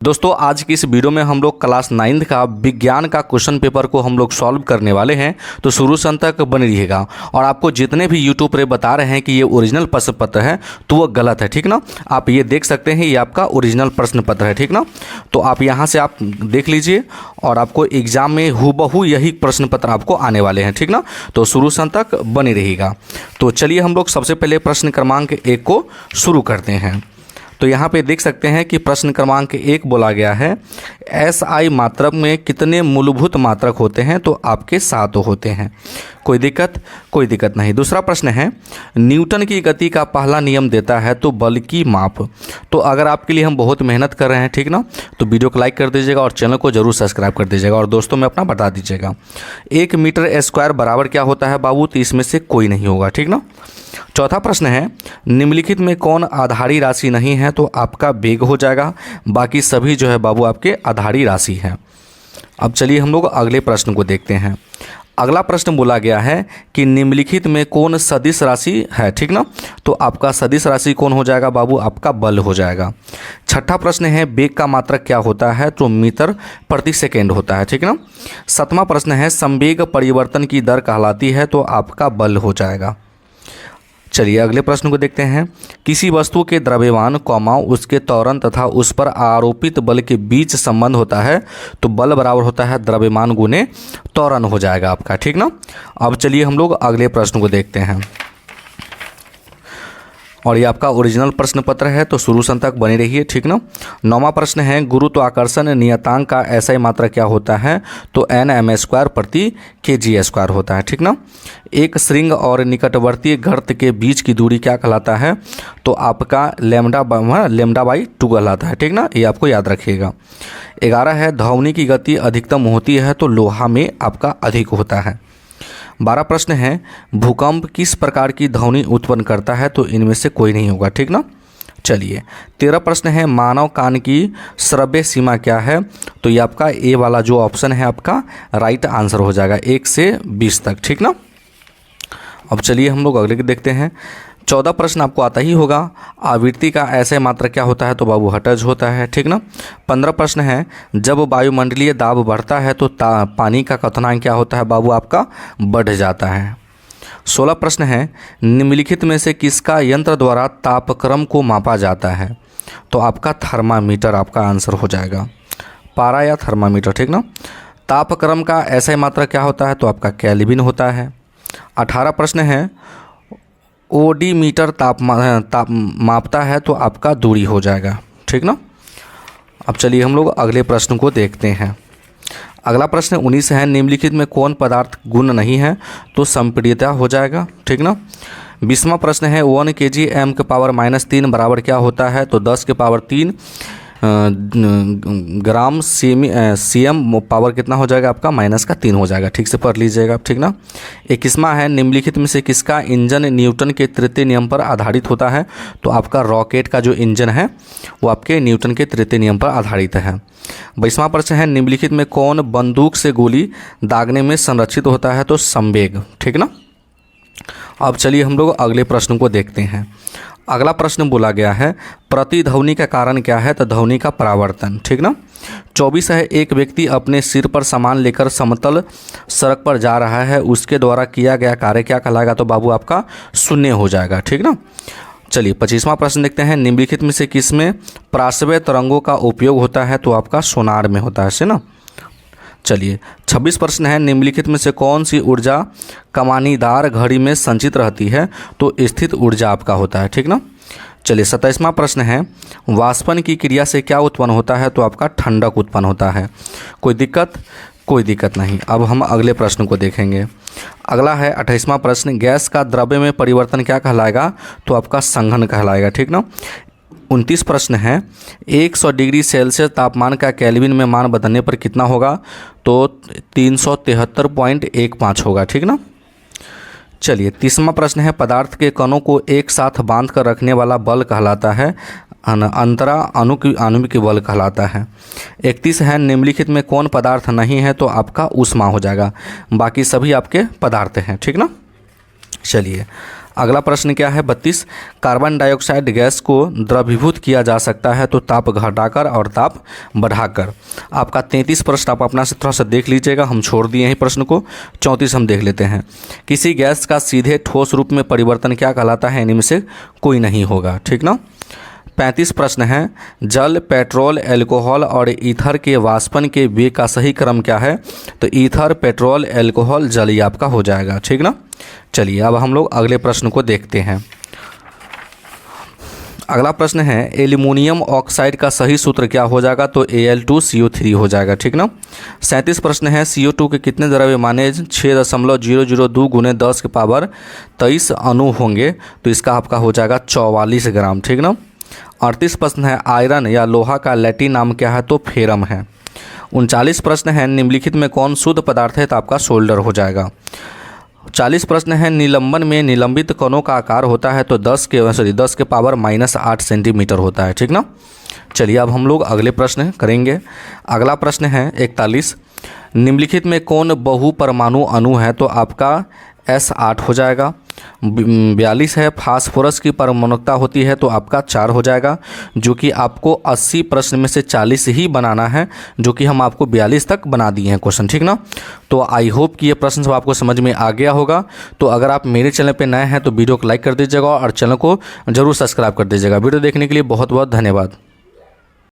दोस्तों आज की इस वीडियो में हम लोग क्लास 9th का विज्ञान का क्वेश्चन पेपर को हम लोग सॉल्व करने वाले हैं। तो शुरू से अंत तक बने रहिएगा। और आपको जितने भी यूट्यूब पर बता रहे हैं कि ये ओरिजिनल प्रश्न पत्र है तो वो गलत है, ठीक ना। आप ये देख सकते हैं, ये आपका ओरिजिनल प्रश्न पत्र है, ठीक ना। तो आप यहाँ से आप देख लीजिए और आपको एग्जाम में हूबहू यही प्रश्न पत्र आपको आने वाले हैं, ठीक ना। तो शुरू से अंत तक बने रहिएगा। तो चलिए हम लोग सबसे पहले प्रश्न क्रमांक 1 को शुरू करते हैं। तो यहाँ पे देख सकते हैं कि प्रश्न क्रमांक 1 बोला गया है, SI मात्रक में कितने मूलभूत मात्रक होते हैं? तो आपके 7 होते हैं। कोई दिक्कत नहीं। दूसरा प्रश्न है, न्यूटन की गति का पहला नियम देता है तो बल की माप। तो अगर आपके लिए हम बहुत मेहनत कर रहे हैं, ठीक ना, तो वीडियो को लाइक कर दीजिएगा और चैनल को जरूर सब्सक्राइब कर दीजिएगा और दोस्तों में अपना बता दीजिएगा। 1 मीटर स्क्वायर बराबर क्या होता है बाबू? तो इसमें से कोई नहीं होगा, ठीक ना। चौथा प्रश्न है, निम्नलिखित में कौन आधारी राशि नहीं है? तो आपका वेग हो जाएगा, बाकी सभी जो है बाबू आपके आधारी राशि है। अब चलिए हम लोग अगले प्रश्न को देखते हैं। अगला प्रश्न बोला गया है कि निम्नलिखित में कौन सदिश राशि है, ठीक ना। तो आपका सदिश राशि कौन हो जाएगा बाबू? आपका बल हो जाएगा। छठा प्रश्न है, वेग का मात्रक क्या होता है? तो मीटर प्रति सेकेंड होता है, ठीक ना। सातवां प्रश्न है, संवेग परिवर्तन की दर कहलाती है? तो आपका बल हो जाएगा। चलिए अगले प्रश्न को देखते हैं। किसी वस्तु के द्रव्यमान कौमा उसके त्वरण तथा उस पर आरोपित बल के बीच संबंध होता है तो बल बराबर होता है द्रव्यमान गुने त्वरण हो जाएगा आपका, ठीक ना। अब चलिए हम लोग अगले प्रश्न को देखते हैं और ये आपका ओरिजिनल प्रश्न पत्र है, तो शुरू से अंत तक बने रहिए, ठीक ना। 9वां प्रश्न है, गुरुत्वाकर्षण नियतांक का SI मात्रक क्या होता है? तो Nm² प्रति kg² होता है, ठीक ना। एक श्रृंग और निकटवर्ती गर्त के बीच की दूरी क्या कहलाता है? तो आपका λ/2 कहलाता है, ठीक ना। ये आपको याद रखिएगा। 11 है, ध्वनि की गति अधिकतम होती है तो लोहा में आपका अधिक होता है। 12 प्रश्न है, भूकंप किस प्रकार की ध्वनि उत्पन्न करता है? तो इनमें से कोई नहीं होगा, ठीक ना। चलिए 13 प्रश्न है, मानव कान की श्रव्य सीमा क्या है? तो ये आपका ए वाला जो ऑप्शन है आपका राइट आंसर हो जाएगा, 1 से 20 तक, ठीक ना। अब चलिए हम लोग अगले के देखते हैं। 14 प्रश्न आपको आता ही होगा, आवृत्ति का SI मात्रक क्या होता है? तो बाबू हर्ट्ज होता है, ठीक ना। 15 प्रश्न है, जब वायुमंडलीय दाब बढ़ता है तो पानी का क्वथनांक क्या होता है बाबू? आपका बढ़ जाता है। 16 प्रश्न है, निम्नलिखित में से किसका यंत्र द्वारा तापक्रम को मापा जाता है? तो आपका थर्मामीटर आपका आंसर हो जाएगा, पारा या थर्मामीटर, ठीक ना। तापक्रम का SI मात्रक क्या होता है? तो आपका केल्विन होता है। 18 प्रश्न है, ओडीमीटर ताप मापता है तो आपका दूरी हो जाएगा, ठीक ना। अब चलिए हम लोग अगले प्रश्न को देखते हैं। अगला प्रश्न 19 है, निम्नलिखित में कौन पदार्थ गुण नहीं है? तो संपीड़ितता हो जाएगा, ठीक ना। 20वां प्रश्न है, 1 kg m⁻³ बराबर क्या होता है? तो 10⁻³ ग्राम cm पावर कितना हो जाएगा आपका? -3 हो जाएगा। ठीक से पढ़ लीजिएगा, ठीक ना। 21वां है, निम्नलिखित में से किसका इंजन न्यूटन के तृतीय नियम पर आधारित होता है? तो आपका रॉकेट का जो इंजन है वो आपके न्यूटन के तृतीय नियम पर आधारित है। 22वां प्रश्न है, निम्नलिखित में कौन बंदूक से गोली दागने में संरक्षित होता है? तो संवेग, ठीक ना। अब चलिए हम लोग अगले प्रश्न को देखते हैं। अगला प्रश्न बोला गया है, प्रतिध्वनि का कारण क्या है? तो ध्वनि का परावर्तन, ठीक ना। 24 है, एक व्यक्ति अपने सिर पर सामान लेकर समतल सड़क पर जा रहा है, उसके द्वारा किया गया कार्य क्या कहलाएगा? तो बाबू आपका शून्य हो जाएगा, ठीक ना। चलिए 25वां प्रश्न देखते हैं, निम्नलिखित में से किसमें प्राश्रव्य तरंगों का उपयोग होता है? तो आपका सोनार में होता है ना। चलिए 26 प्रश्न है, निम्नलिखित में से कौन सी ऊर्जा कमानीदार घड़ी में संचित रहती है? तो स्थित ऊर्जा आपका होता है, ठीक ना। चलिए 27वां प्रश्न है, वाष्पन की क्रिया से क्या उत्पन्न होता है? तो आपका ठंडक उत्पन्न होता है। कोई दिक्कत नहीं। अब हम अगले प्रश्न को देखेंगे। अगला है 28वां प्रश्न, गैस का द्रव्य में परिवर्तन क्या कहलाएगा? तो आपका संघनन कहलाएगा, ठीक ना। 29 प्रश्न है, 100 डिग्री सेल्सियस तापमान का केल्विन में मान बदलने पर कितना होगा? तो 373.15 होगा, ठीक ना। चलिए 30वां प्रश्न है, पदार्थ के कणों को एक साथ बांध कर रखने वाला बल कहलाता है? अंतरा आणविक बल कहलाता है। 31 है, निम्नलिखित में कौन पदार्थ नहीं है? तो आपका ऊष्मा हो जाएगा, बाकी सभी आपके पदार्थ हैं, ठीक ना। चलिए अगला प्रश्न क्या है 32, कार्बन डाइऑक्साइड गैस को द्रवीभूत किया जा सकता है तो ताप घटाकर और ताप बढ़ाकर। आपका 33 प्रश्न आप अपना से थोड़ा सा देख लीजिएगा, हम छोड़ दिए हैं प्रश्न को। 34 हम देख लेते हैं। किसी गैस का सीधे ठोस रूप में परिवर्तन क्या कहलाता है, इनमें से कोई नहीं होगा, ठीक ना। 35 प्रश्न है, जल, पेट्रोल, एल्कोहल और ईथर के वाष्पन के वेग का सही क्रम क्या है। तो ईथर, पेट्रोल, एल्कोहल, जल, ये आपका हो जाएगा, ठीक ना। चलिए अब हम लोग अगले प्रश्न को देखते हैं। अगला प्रश्न है, एल्युमिनियम ऑक्साइड का सही सूत्र क्या हो जाएगा। तो Al2CO3 हो जाएगा, ठीक ना। 37 प्रश्न है, CO2 के कितने द्रव्यमाने 6.002 × 10⁻23 अणु होंगे। तो इसका आपका हो जाएगा 44 ग्राम, ठीक ना। 38 प्रश्न है, आयरन या लोहा का लैटिन नाम क्या है। तो फेरम है। 39 प्रश्न है, निम्नलिखित में कौन शुद्ध पदार्थ है। तो आपका सोल्डर हो जाएगा। 40 प्रश्न है, निलंबन में निलंबित कणों का आकार होता है। तो 10 के पावर -8 सेंटीमीटर होता है, ठीक ना। चलिए अब हम लोग अगले प्रश्न करेंगे। अगला प्रश्न है 41, निम्नलिखित में कौन बहुपरमाणु अणु है। तो आपका S8 हो जाएगा। 42 है, फास्फोरस की परमाणुकता होती है। तो आपका 4 हो जाएगा, जो कि आपको 80 प्रश्न में से 40 ही बनाना है, जो कि हम आपको 42 तक बना दिए हैं क्वेश्चन, ठीक ना। तो आई होप कि ये प्रश्न सब आपको समझ में आ गया होगा। तो अगर आप मेरे चैनल पे नए हैं तो वीडियो को लाइक कर दीजिएगा और चैनल को जरूर सब्सक्राइब कर दीजिएगा। वीडियो देखने के लिए बहुत बहुत धन्यवाद।